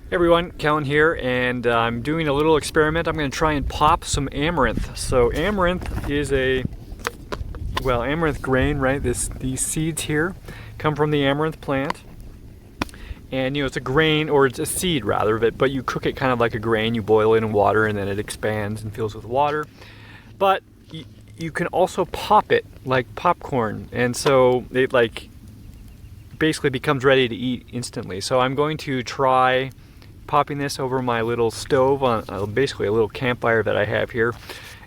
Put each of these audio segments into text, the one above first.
Hey everyone, Cahlen here, and I'm doing a little experiment. I'm going to try and pop some amaranth. So amaranth is amaranth grain, right? These seeds here come from the amaranth plant. And it's a grain, or it's a seed rather, but you cook it kind of like a grain. You boil it in water and then it expands and fills with water. But you can also pop it like popcorn, and so it basically becomes ready to eat instantly. So I'm going to try popping this over my little stove on basically a little campfire that I have here,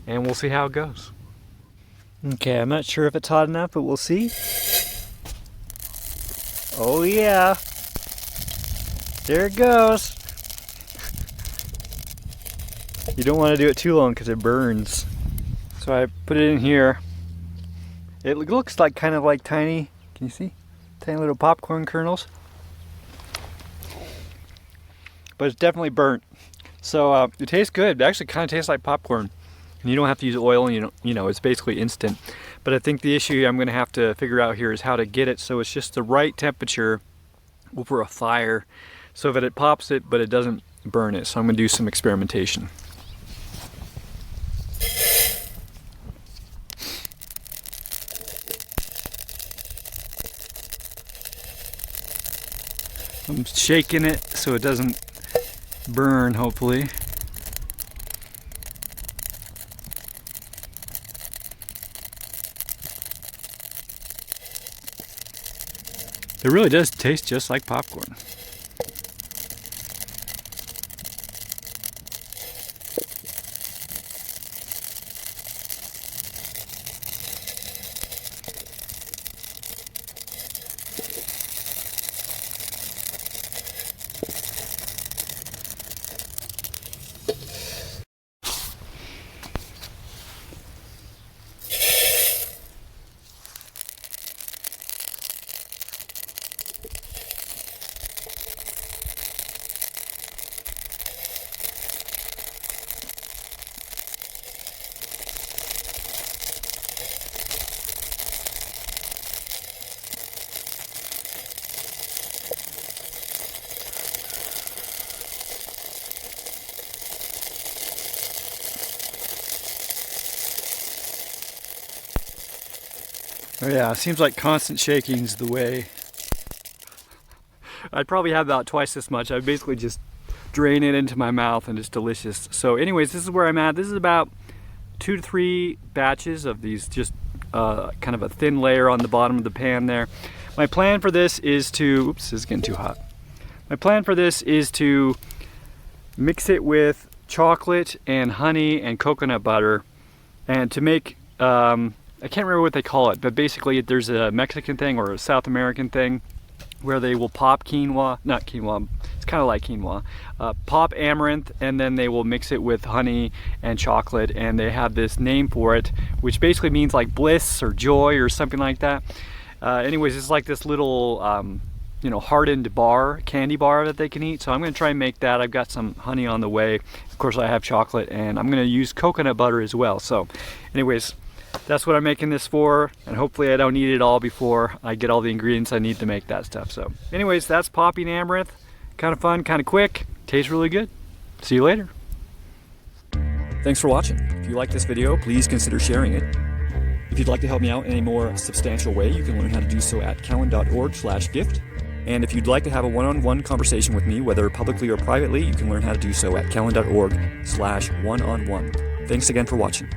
and we'll see how it goes. Okay, I'm not sure if it's hot enough, but we'll see. Oh yeah, there it goes. You don't want to do it too long because it burns. So I put it in here. It looks like kind of like tiny, can you see? Tiny little popcorn kernels. But it's definitely burnt. So it tastes good. It actually kind of tastes like popcorn. And you don't have to use oil, and it's basically instant. But I think the issue I'm going to have to figure out here is how to get it so it's just the right temperature over a fire so that it pops it but it doesn't burn it. So I'm going to do some experimentation. I'm shaking it so it doesn't burn, hopefully. It really does taste just like popcorn. Oh yeah, it seems like constant shaking is the way. I'd probably have about twice this much. I basically just drain it into my mouth and it's delicious. So anyways, this is where I'm at. This is about 2 to 3 batches of these, just kind of a thin layer on the bottom of the pan there. My plan for this is to, oops, this is getting too hot. My plan for this is to mix it with chocolate and honey and coconut butter, and to make, I can't remember what they call it, but basically there's a Mexican thing or a South American thing where they will pop not quinoa, it's kind of like quinoa, pop amaranth, and then they will mix it with honey and chocolate, and they have this name for it, which basically means like bliss or joy or something like that. Anyways, it's like this little, hardened candy bar that they can eat. So I'm going to try and make that. I've got some honey on the way. Of course, I have chocolate, and I'm going to use coconut butter as well. So anyways, that's what I'm making this for, and hopefully I don't eat it all before I get all the ingredients I need to make that stuff. So anyways, that's popping amaranth. Kind of fun, kind of quick, tastes really good. See you later. Thanks for watching. If you like this video, please consider sharing it. If you'd like to help me out in a more substantial way, you can learn how to do so at cahlen.org/gift. And if you'd like to have a one-on-one conversation with me, whether publicly or privately, you can learn how to do so at cahlen.org/one-on-one. Thanks again for watching.